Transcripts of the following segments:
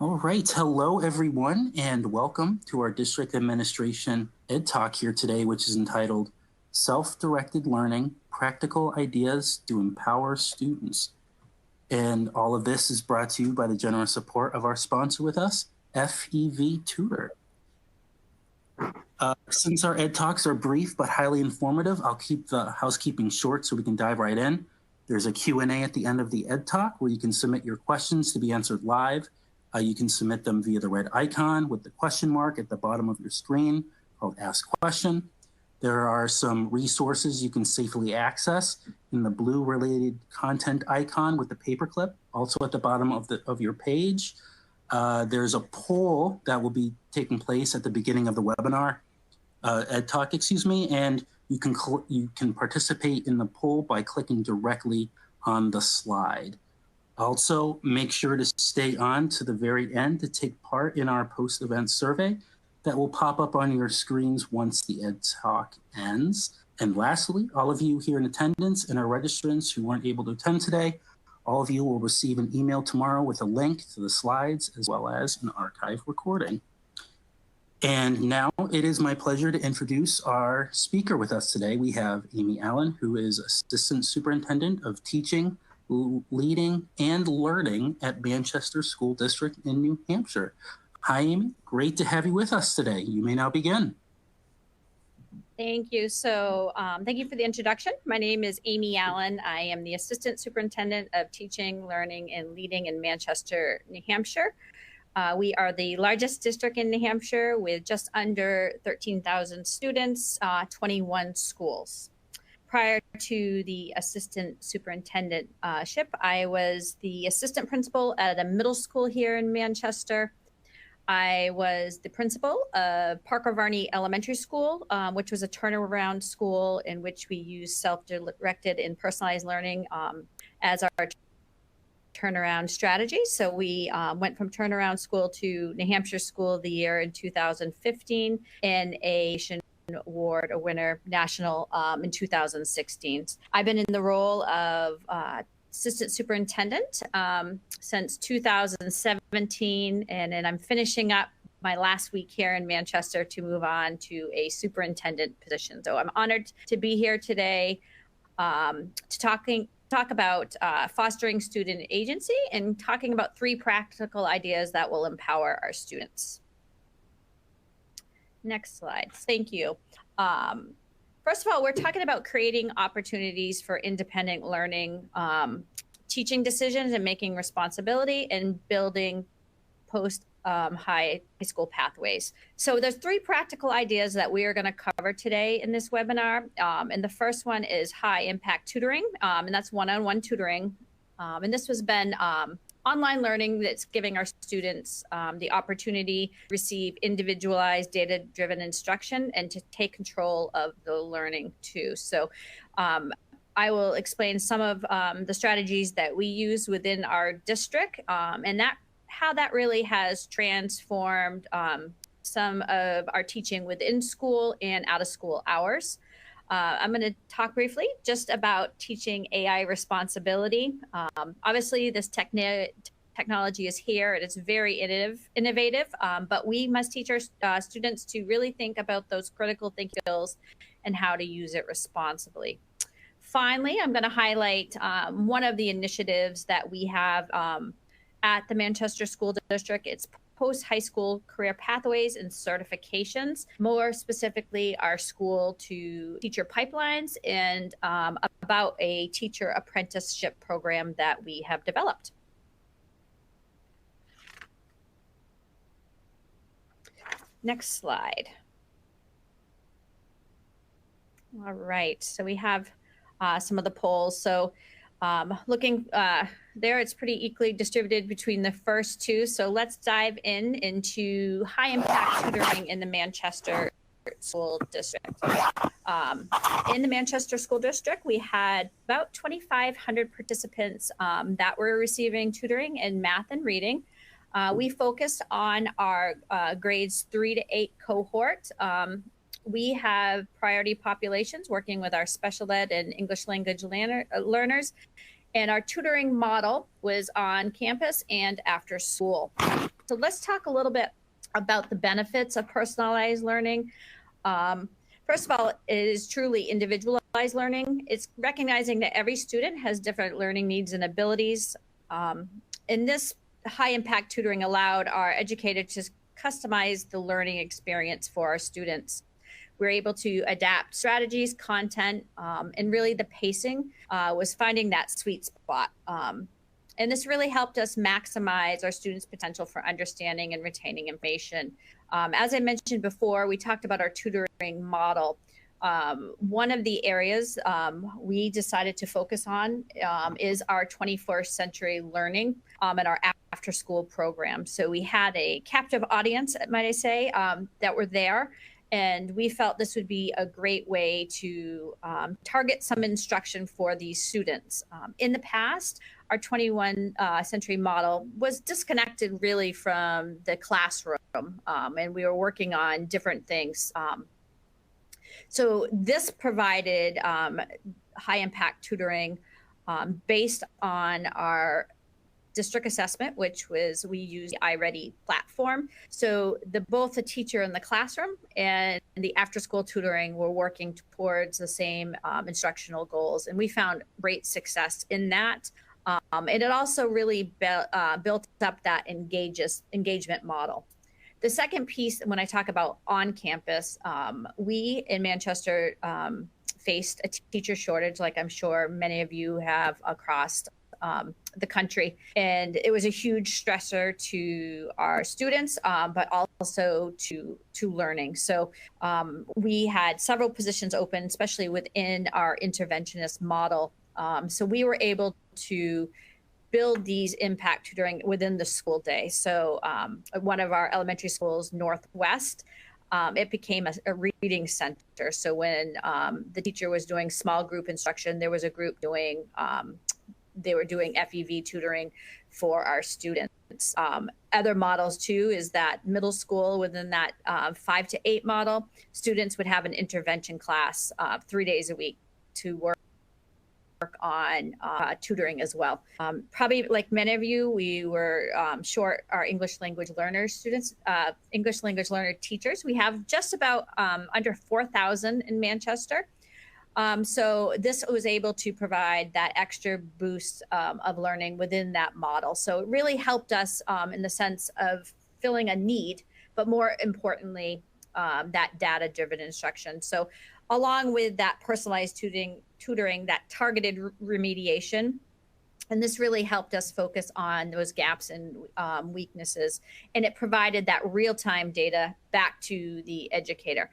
All right, hello everyone, and welcome to our District Administration Ed Talk here today, which is entitled Self-Directed Learning, Practical Ideas to Empower Students. And all of this is brought to you by the generous support of our sponsor with us, FEV Tutor. Since our Ed Talks are brief but highly informative, I'll keep the housekeeping short so we can dive right in. There's a Q&A at the end of the Ed Talk where you can submit your questions to be answered live. You can submit them via the red icon with the question mark at the bottom of your screen called Ask Question. There are some resources you can safely access in the blue related content icon with the paperclip, also at the bottom of your page. There's a poll that will be taking place at the beginning of the webinar, Ed Talk, and you can participate in the poll by clicking directly on the slide. Also, make sure to stay on to the very end to take part in our post-event survey that will pop up on your screens once the Ed Talk ends. And lastly, all of you here in attendance and our registrants who weren't able to attend today, all of you will receive an email tomorrow with a link to the slides as well as an archive recording. And now it is my pleasure to introduce our speaker with us today. We have Amy Allen, who is Assistant Superintendent of Teaching, Leading, and Learning at Manchester School District in New Hampshire. Hi, Amy. Great to have you with us today. You may now begin. Thank you. So thank you for the introduction. My name is Amy Allen. I am the Assistant Superintendent of Teaching, Learning, and Leading in Manchester, New Hampshire. We are the largest district in New Hampshire with just under 13,000 students, 21 schools. Prior to the assistant superintendentship, I was the assistant principal at a middle school here in Manchester. I was the principal of Parker Varney Elementary School, which was a turnaround school in which we use self-directed and personalized learning as our turnaround strategy. So we went from turnaround school to New Hampshire School of the Year in 2015 and a award, a winner national in 2016. I've been in the role of assistant superintendent since 2017, and then I'm finishing up my last week here in Manchester to move on to a superintendent position. So I'm honored to be here today to talk about fostering student agency and talking about 3 practical ideas that will empower our students. Next slide. Thank you. First of all, we're talking about creating opportunities for independent learning, teaching decisions and making responsibility, and building high school pathways. So there's 3 practical ideas that we are going to cover today in this webinar. And the first one is high impact tutoring, and that's one-on-one tutoring. And this has been online learning that's giving our students the opportunity to receive individualized data-driven instruction and to take control of the learning too. So I will explain some of the strategies that we use within our district and how that really has transformed some of our teaching within school and out of school hours. I'm going to talk briefly just about teaching AI responsibility. Obviously, this technology is here. It is very innovative, but we must teach our students to really think about those critical thinking skills and how to use it responsibly. Finally, I'm going to highlight one of the initiatives that we have at the Manchester School District. It's post-high school career pathways and certifications, more specifically our school to teacher pipelines and about a teacher apprenticeship program that we have developed. Next slide. All right, so we have some of the polls. So looking there, it's pretty equally distributed between the first 2. So let's dive into high impact tutoring in the Manchester School District. In the Manchester School District, we had about 2,500 participants that were receiving tutoring in math and reading. We focused on our grades 3 to 8 cohort. We have priority populations working with our special ed and English language learners. And our tutoring model was on campus and after school. So let's talk a little bit about the benefits of personalized learning. Um, First of all, it is truly individualized learning. It's recognizing that every student has different learning needs and abilities. Um, and this high impact tutoring allowed our educators to customize the learning experience for our students. We're able to adapt strategies, content, and really the pacing was finding that sweet spot. And this really helped us maximize our students' potential for understanding and retaining information. As I mentioned before, we talked about our tutoring model. One of the areas we decided to focus on is our 21st century learning and our after school program. So we had a captive audience, might I say, that were there. And we felt this would be a great way to target some instruction for these students. In the past, our 21 century model was disconnected really from the classroom, and we were working on different things. So this provided high impact tutoring based on our district assessment, which was we use the iReady platform. So both the teacher in the classroom and the after school tutoring were working towards the same instructional goals. And we found great success in that. And it also really built up that engagement model. The second piece, when I talk about on campus, we in Manchester faced a teacher shortage, like I'm sure many of you have across the country. And it was a huge stressor to our students, but also to learning. So we had several positions open, especially within our interventionist model. So we were able to build these impact tutoring within the school day. So one of our elementary schools, Northwest, it became a reading center. So when the teacher was doing small group instruction, there was a group doing they were doing FEV tutoring for our students. Other models too is that middle school within that 5 to 8 model, students would have an intervention class 3 days a week to work on tutoring as well. Probably like many of you, we were short our English language learner students, English language learner teachers. We have just about under 4,000 in Manchester. So this was able to provide that extra boost of learning within that model. So it really helped us in the sense of filling a need, but more importantly, that data-driven instruction. So along with that personalized tutoring, that targeted remediation, and this really helped us focus on those gaps and weaknesses. And it provided that real-time data back to the educator.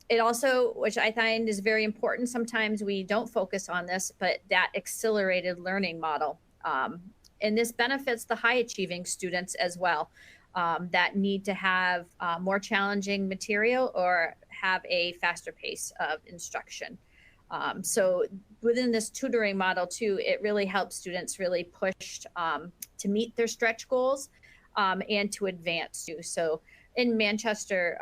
It also, which I find is very important, sometimes we don't focus on this, but that accelerated learning model. And this benefits the high achieving students as well that need to have more challenging material or have a faster pace of instruction. So within this tutoring model too, it really helps students really push to meet their stretch goals and to advance too. So in Manchester,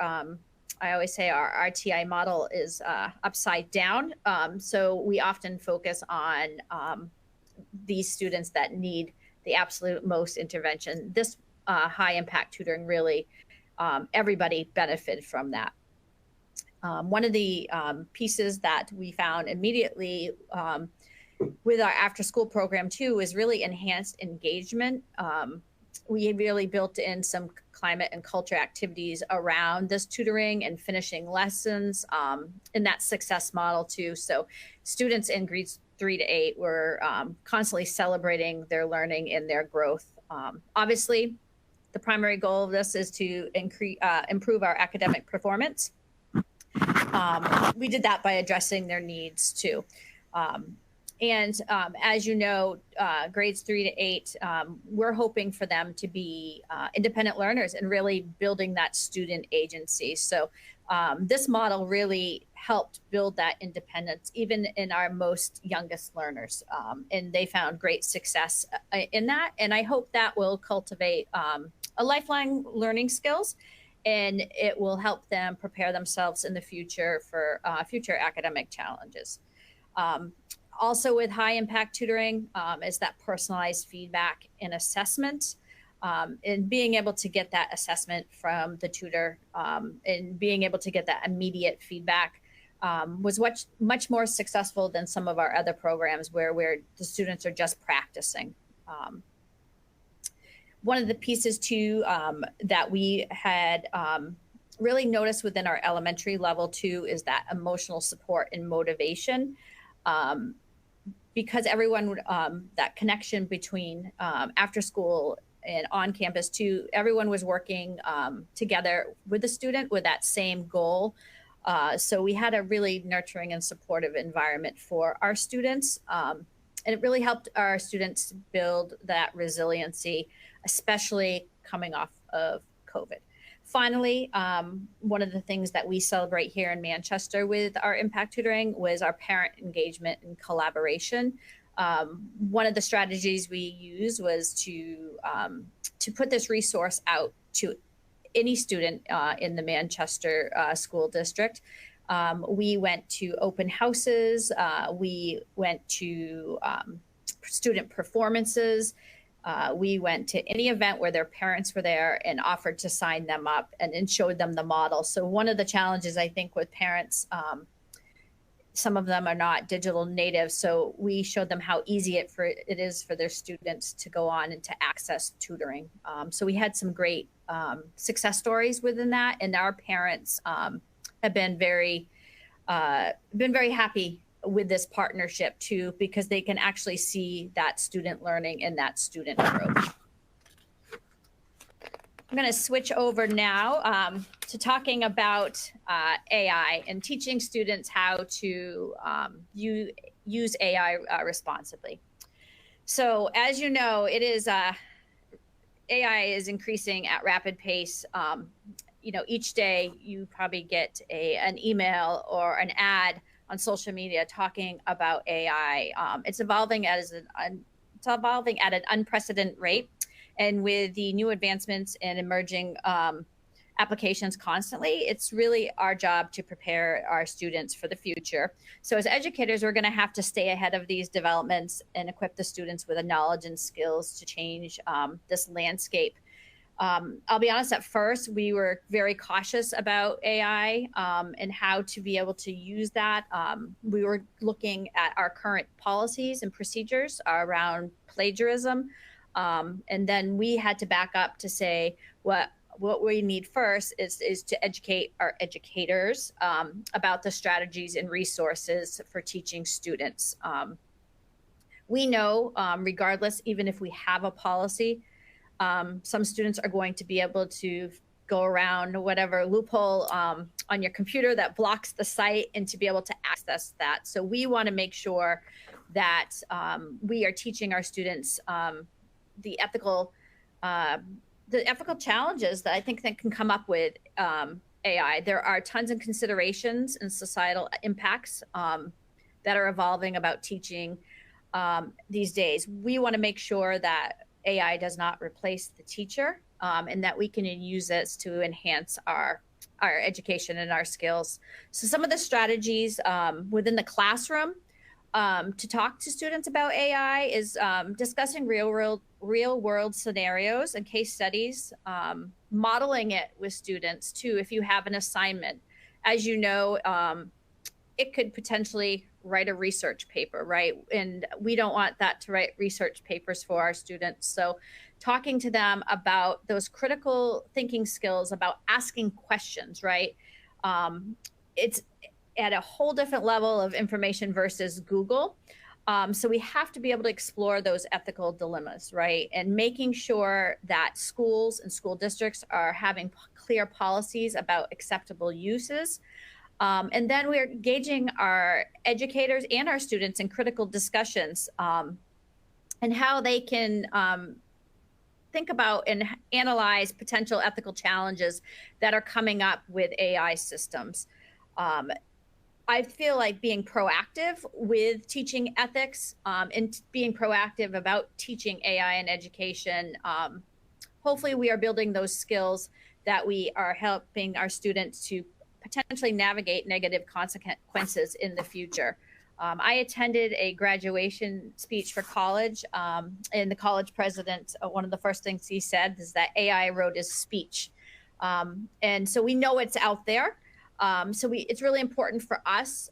I always say our RTI model is upside down. So we often focus on these students that need the absolute most intervention. This high impact tutoring really, everybody benefited from that. One of the pieces that we found immediately with our after school program too is really enhanced engagement. We really built in some climate and culture activities around this tutoring and finishing lessons in that success model too. So students in grades 3 to 8 were constantly celebrating their learning and their growth. Obviously, the primary goal of this is to improve our academic performance. We did that by addressing their needs too. And as you know, grades 3 to 8, we're hoping for them to be independent learners and really building that student agency. So this model really helped build that independence, even in our most youngest learners. And they found great success in that. And I hope that will cultivate a lifelong learning skills, and it will help them prepare themselves in the future for future academic challenges. Also with high impact tutoring is that personalized feedback and assessment. and being able to get that assessment from the tutor and being able to get that immediate feedback was much more successful than some of our other programs where the students are just practicing. One of the pieces too that we had really noticed within our elementary level too is that emotional support and motivation. Because everyone, that connection between after school and on campus too, everyone was working together with the student with that same goal. So we had a really nurturing and supportive environment for our students. And it really helped our students build that resiliency, especially coming off of COVID. Finally, one of the things that we celebrate here in Manchester with our impact tutoring was our parent engagement and collaboration. One of the strategies we used was to put this resource out to any student in the Manchester school district. We went to open houses. We went to student performances. We went to any event where their parents were there and offered to sign them up and showed them the model. So one of the challenges I think with parents, some of them are not digital natives. So we showed them how easy it is for their students to go on and to access tutoring. So we had some great success stories within that. And our parents have been very happy with this partnership too, because they can actually see that student learning and that student growth. I'm going to switch over now to talking about AI and teaching students how to use AI responsibly. So as you know, AI is increasing at rapid pace. Each day you probably get an email or an ad on social media talking about AI. It's evolving at an unprecedented rate, and with the new advancements and emerging applications constantly, it's really our job to prepare our students for the future. So as educators, we're going to have to stay ahead of these developments and equip the students with the knowledge and skills to change this landscape. I'll be honest, at first, we were very cautious about AI and how to be able to use that. We were looking at our current policies and procedures around plagiarism. And then we had to back up to say what we need first is to educate our educators about the strategies and resources for teaching students. We know, regardless, even if we have a policy, some students are going to be able to go around whatever loophole on your computer that blocks the site and to be able to access that. So we want to make sure that we are teaching our students the ethical challenges that I think that can come up with AI. There are tons of considerations and societal impacts that are evolving about teaching these days. We want to make sure that AI does not replace the teacher, and that we can use this to enhance our education and our skills. So some of the strategies within the classroom to talk to students about AI is discussing real world scenarios and case studies, modeling it with students too. If you have an assignment, as you know, it could potentially write a research paper, right? And we don't want that to write research papers for our students. So talking to them about those critical thinking skills, about asking questions, right? It's at a whole different level of information versus Google. So we have to be able to explore those ethical dilemmas, right? And making sure that schools and school districts are having clear policies about acceptable uses. And then we're engaging our educators and our students in critical discussions and how they can think about and analyze potential ethical challenges that are coming up with AI systems. I feel like being proactive with teaching ethics and being proactive about teaching AI in education, hopefully we are building those skills that we are helping our students to potentially navigate negative consequences in the future. I attended a graduation speech for college, and the college president, one of the first things he said is that AI wrote his speech. And so we know it's out there. It's really important for us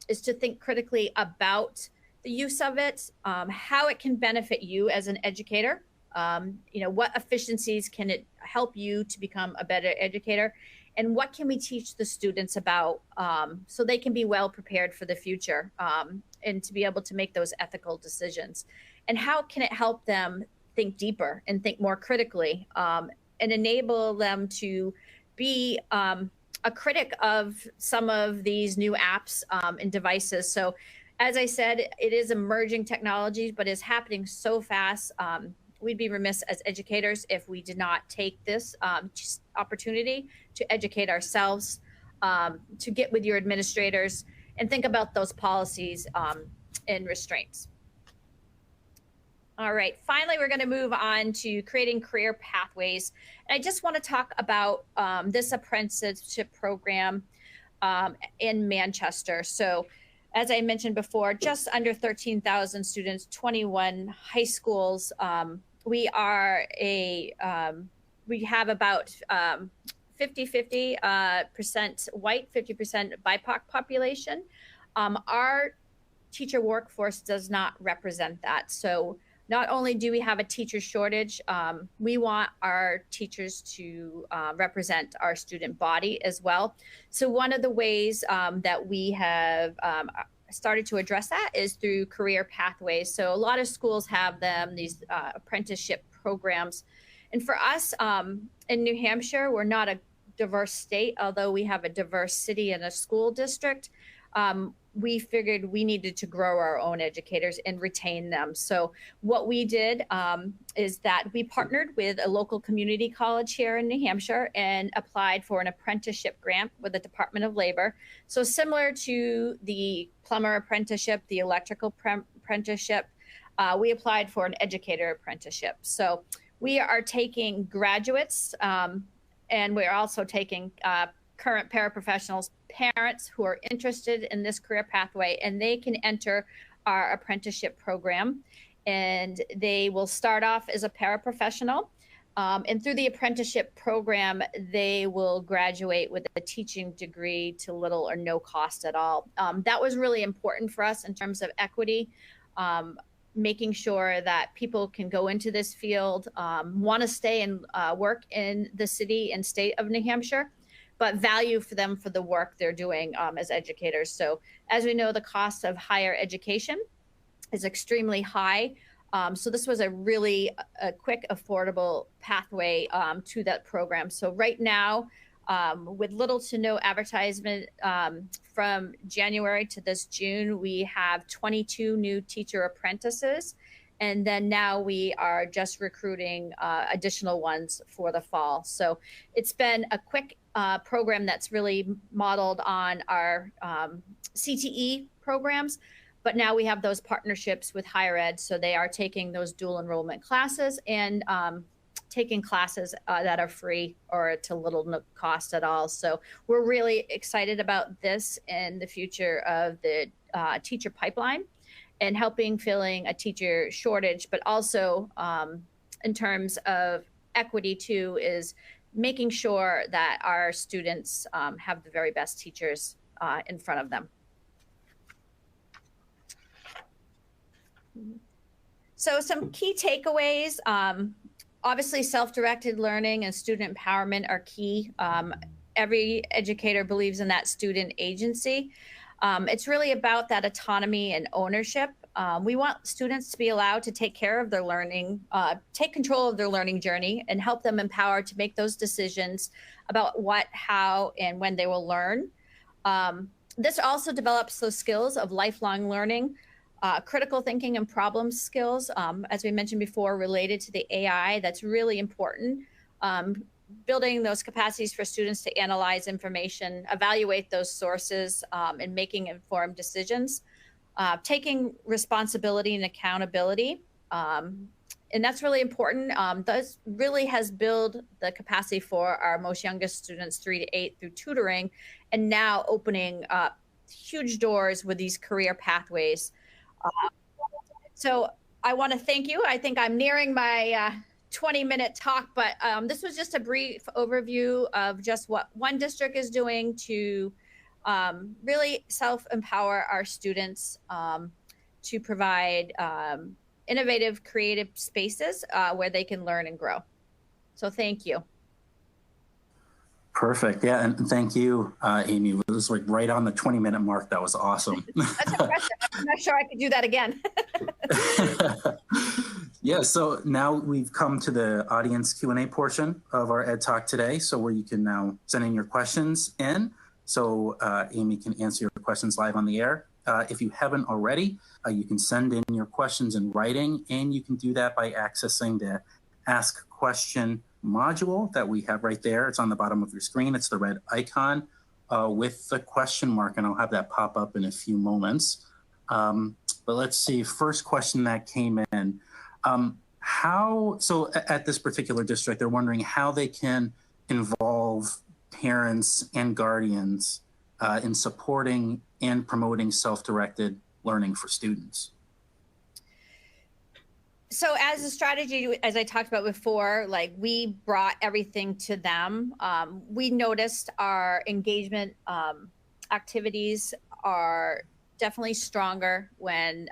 is to think critically about the use of it, how it can benefit you as an educator. What efficiencies can it help you to become a better educator? And what can we teach the students about so they can be well prepared for the future and to be able to make those ethical decisions? And how can it help them think deeper and think more critically and enable them to be a critic of some of these new apps and devices? So, as I said, it is emerging technology, but it's happening so fast. We'd be remiss as educators if we did not take this opportunity to educate ourselves, to get with your administrators and think about those policies and restraints. All right, finally, we're going to move on to creating career pathways. And I just want to talk about this apprenticeship program in Manchester. So, as I mentioned before, just under 13,000 students, 21 high schools. We have about 50% white, 50% BIPOC population. Our teacher workforce does not represent that. So not only do we have a teacher shortage, we want our teachers to represent our student body as well. So one of the ways that we have started to address that is through career pathways. So a lot of schools have them, these apprenticeship programs. And for us in New Hampshire, we're not a diverse state, although we have a diverse city and a school district. We figured we needed to grow our own educators and retain them. So what we did is that we partnered with a local community college here in New Hampshire and applied for an apprenticeship grant with the Department of Labor. So similar to the plumber apprenticeship, the electrical apprenticeship, we applied for an educator apprenticeship. So we are taking graduates and we're also taking current paraprofessionals, parents who are interested in this career pathway, and they can enter our apprenticeship program. And they will start off as a paraprofessional. And through the apprenticeship program, they will graduate with a teaching degree to little or no cost at all. That was really important for us in terms of equity, making sure that people can go into this field, want to stay and work in the city and state of New Hampshire, but value for them for the work they're doing as educators. So as we know, the cost of higher education is extremely high. So this was a really quick, affordable pathway to that program. So right now, with little to no advertisement from January to this June, we have 22 new teacher apprentices. And then now we are just recruiting additional ones for the fall. So it's been a quick program that's really modeled on our CTE programs. But now we have those partnerships with higher ed. So they are taking those dual enrollment classes and taking classes that are free or to little cost at all. So we're really excited about this and the future of the teacher pipeline and helping filling a teacher shortage, but also in terms of equity too, is making sure that our students have the very best teachers in front of them. So some key takeaways, obviously self-directed learning and student empowerment are key. Every educator believes in that student agency. It's really about that autonomy and ownership. We want students to be allowed to take care of their learning, take control of their learning journey, and help them empowered to make those decisions about what, how, and when they will learn. This also develops those skills of lifelong learning, critical thinking and problem skills, as we mentioned before, related to the AI. That's really important. Building those capacities for students to analyze information, evaluate those sources, and making informed decisions, taking responsibility and accountability. And that's really important. That really has built the capacity for our most youngest students, 3 to 8, through tutoring, and now opening up huge doors with these career pathways. Uh, so I want to thank you. I think I'm nearing my 20-minute talk, but this was just a brief overview of just what one district is doing to really self-empower our students, to provide innovative, creative spaces where they can learn and grow. So thank you. Perfect. Yeah, and thank you, Amy. It was like right on the 20-minute mark. That was awesome. That's impressive. I'm not sure I could do that again. Yeah, so now we've come to the audience Q&A portion of our Ed Talk today, so where you can now send in your questions in, so Amy can answer your questions live on the air. If you haven't already, you can send in your questions in writing, and you can do that by accessing the Ask Question module that we have right there. It's on the bottom of your screen. It's the red icon with the question mark, and I'll have that pop up in a few moments. But let's see, first question that came in. So at this particular district, they're wondering how they can involve parents and guardians in supporting and promoting self-directed learning for students. So as a strategy, as I talked about before, like we brought everything to them. We noticed our engagement activities are definitely stronger when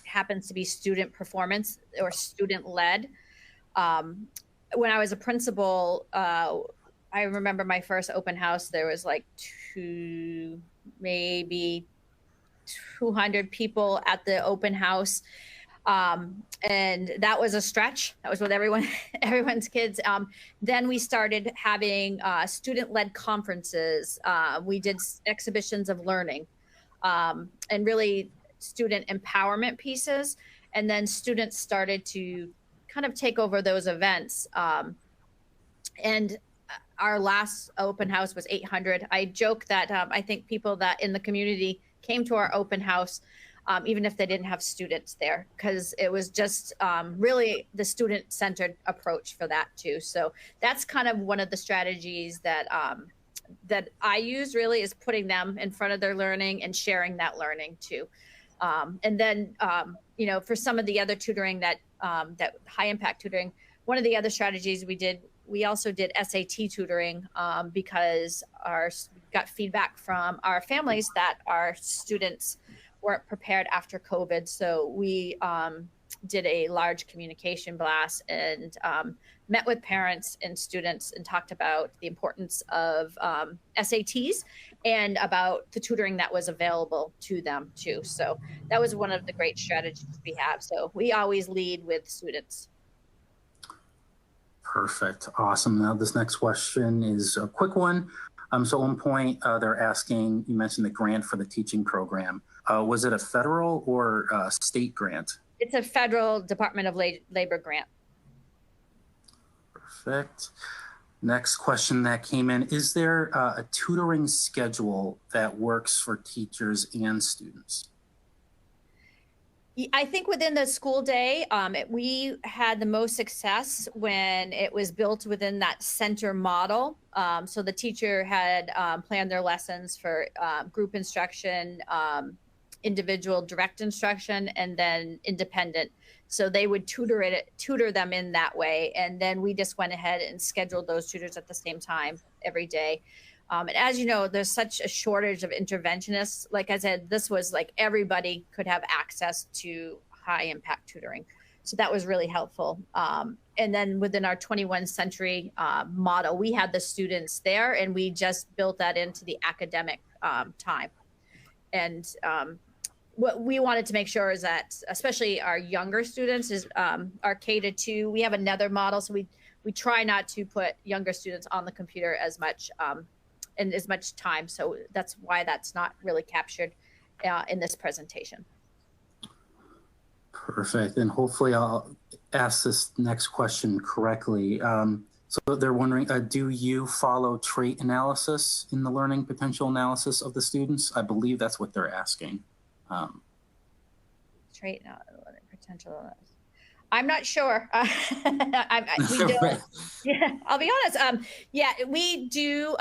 happens to be student performance or student led. When I was a principal, I remember my first open house, there was like maybe 200 people at the open house. And that was a stretch. That was with everyone's kids. Then we started having student-led conferences. We did exhibitions of learning, and really student empowerment pieces. And then students started to kind of take over those events. And our last open house was 800. I joke that I think people that in the community came to our open house even if they didn't have students there, because it was just really the student-centered approach for that too. So that's kind of one of the strategies that that I use, really, is putting them in front of their learning and sharing that learning too. And then you know, for some of the other tutoring that that high impact tutoring, one of the other strategies we also did SAT tutoring because we got feedback from our families that our students weren't prepared after COVID. So we did a large communication blast and met with parents and students and talked about the importance of SATs and about the tutoring that was available to them too. So that was one of the great strategies we have. So we always lead with students. Perfect. Awesome. Now this next question is a quick one. So at one point they're asking, you mentioned the grant for the teaching program. Was it a federal or state grant? It's a federal Department of Labor grant. Perfect. Next question that came in, is there a tutoring schedule that works for teachers and students? I think within the school day, we had the most success when it was built within that center model. So the teacher had planned their lessons for group instruction, individual direct instruction, and then independent. So they would tutor them in that way. And then we just went ahead and scheduled those tutors at the same time every day. And as you know, there's such a shortage of interventionists. Like I said, this was like everybody could have access to high impact tutoring. So that was really helpful. And then within our 21st century model, we had the students there and we just built that into the academic time. And what we wanted to make sure is that, especially our younger students, is our K-2. We have another model, so we try not to put younger students on the computer as much and as much time. So that's why that's not really captured in this presentation. Perfect. And hopefully I'll ask this next question correctly. So they're wondering, do you follow trait analysis in the learning potential analysis of the students? I believe that's what they're asking. Trait potential analysis. I'm not sure. We do. Yeah, I'll be honest. Yeah, we do.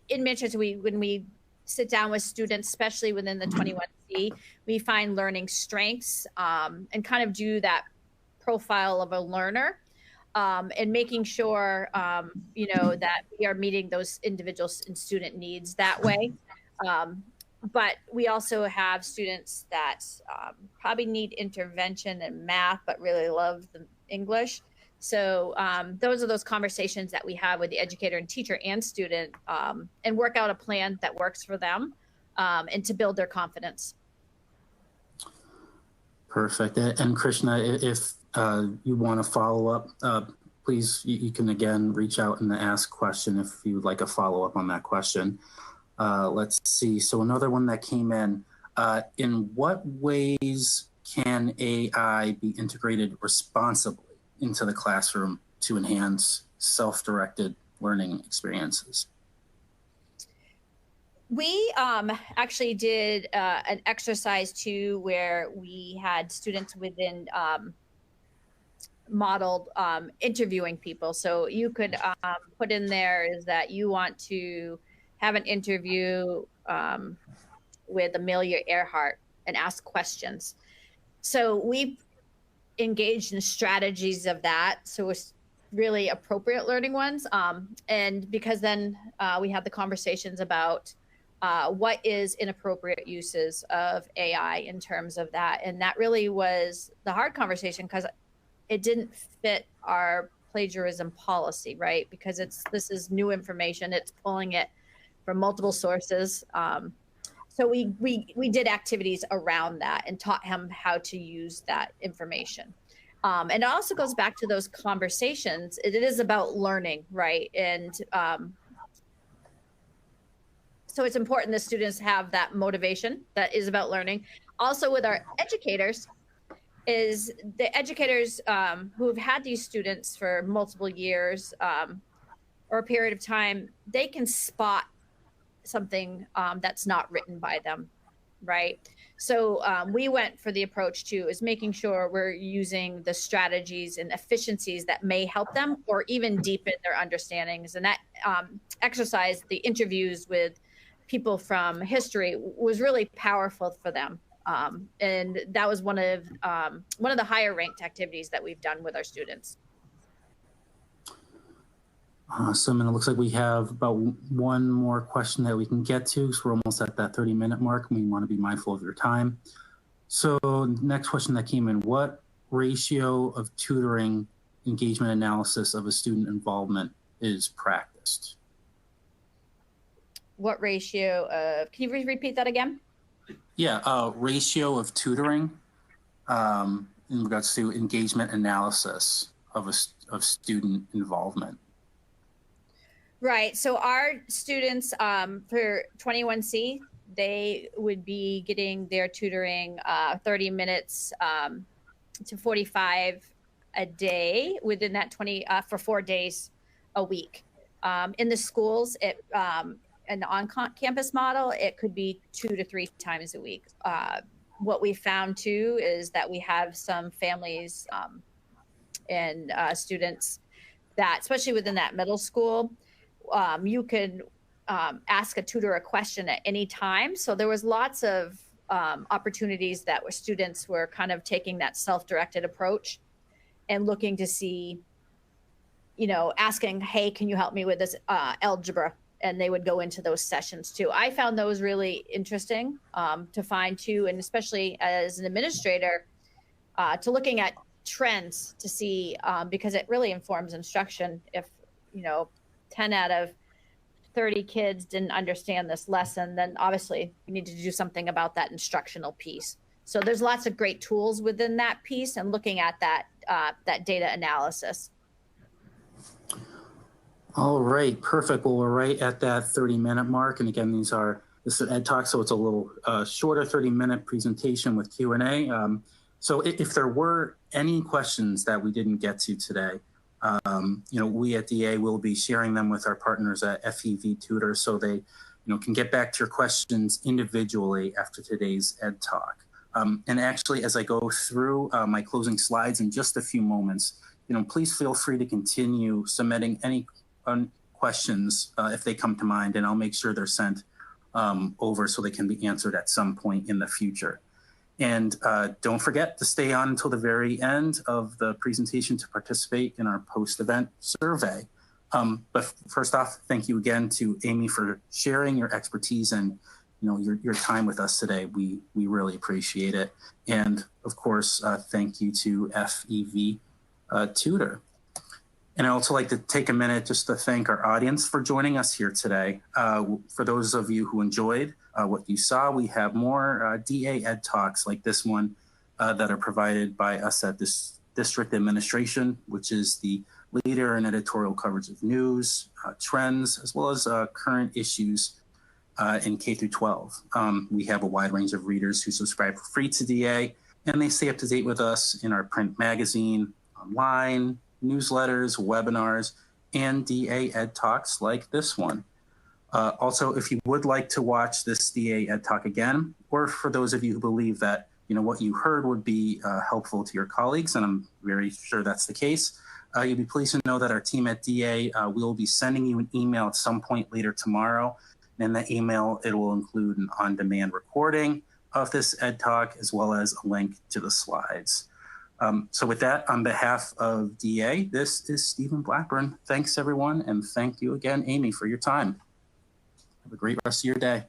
In Manchester, when we sit down with students, especially within the 21C, we find learning strengths, and kind of do that profile of a learner, and making sure, that we are meeting those individual and student needs that way. Um, but we also have students that probably need intervention in math, but really love the English. So those are those conversations that we have with the educator and teacher and student, and work out a plan that works for them, and to build their confidence. Perfect. And Krishna, if you want to follow up, please, you can again reach out and ask question if you would like a follow up on that question. Let's see. So another one that came in what ways can AI be integrated responsibly into the classroom to enhance self-directed learning experiences? We actually did an exercise too, where we had students within modeled interviewing people. So you could put in there is that you want to have an interview with Amelia Earhart and ask questions. So we've engaged in strategies of that. So it's really appropriate learning ones. And because then we have the conversations about what is inappropriate uses of AI in terms of that. And that really was the hard conversation, because it didn't fit our plagiarism policy, right? Because this is new information. It's pulling it from multiple sources. So we did activities around that and taught him how to use that information. And it also goes back to those conversations. It is about learning, right? And so it's important that students have that motivation that is about learning. Also with our educators, is the educators who have had these students for multiple years, or a period of time, they can spot something that's not written by them, right? So we went for the approach too, is making sure we're using the strategies and efficiencies that may help them or even deepen their understandings. And that exercise, the interviews with people from history, was really powerful for them. And that was one of the higher ranked activities that we've done with our students. Awesome. And it looks like we have about one more question that we can get to. So we're almost at that 30-minute mark, and we want to be mindful of your time. So next question that came in, what ratio of tutoring engagement analysis of a student involvement is practiced? What ratio of, can you repeat that again? Yeah, ratio of tutoring in regards to engagement analysis of student involvement. Right. So our students for 21C, they would be getting their tutoring 30 minutes to 45 a day within that 20 for 4 days a week. In the schools, in the on-campus model, it could be 2 to 3 times a week. What we found too is that we have some families and students that, especially within that middle school, you could ask a tutor a question at any time. So there was lots of opportunities that were students were kind of taking that self-directed approach and looking to see, asking, hey, can you help me with this algebra? And they would go into those sessions too. I found those really interesting to find too, and especially as an administrator, to looking at trends to see, because it really informs instruction. If 10 out of 30 kids didn't understand this lesson, then obviously we need to do something about that instructional piece. So there's lots of great tools within that piece and looking at that data analysis. All right, perfect. Well, we're right at that 30-minute mark. And again, this is Ed Talk, so it's a little shorter 30-minute presentation with Q&A. So if there were any questions that we didn't get to today, we at DA will be sharing them with our partners at FEV Tutor, so they can get back to your questions individually after today's Ed Talk. And actually, as I go through my closing slides in just a few moments, please feel free to continue submitting any questions if they come to mind, and I'll make sure they're sent over so they can be answered at some point in the future. And don't forget to stay on until the very end of the presentation to participate in our post-event survey. But first off, thank you again to Amy for sharing your expertise and your time with us today. We really appreciate it. And of course, thank you to FEV Tutor. And I'd also like to take a minute just to thank our audience for joining us here today. For those of you who enjoyed what you saw, we have more DA Ed Talks like this one that are provided by us at this District Administration, which is the leader in editorial coverage of news, trends, as well as current issues in K through 12. We have a wide range of readers who subscribe for free to DA, and they stay up to date with us in our print magazine, online, newsletters, webinars, and DA Ed Talks like this one. Also, if you would like to watch this DA Ed Talk again, or for those of you who believe that what you heard would be helpful to your colleagues, and I'm very sure that's the case, you'll be pleased to know that our team at DA will be sending you an email at some point later tomorrow. And in that email, it will include an on-demand recording of this Ed Talk, as well as a link to the slides. So with that, on behalf of DA, this is Stephen Blackburn. Thanks, everyone, and thank you again, Amy, for your time. Have a great rest of your day.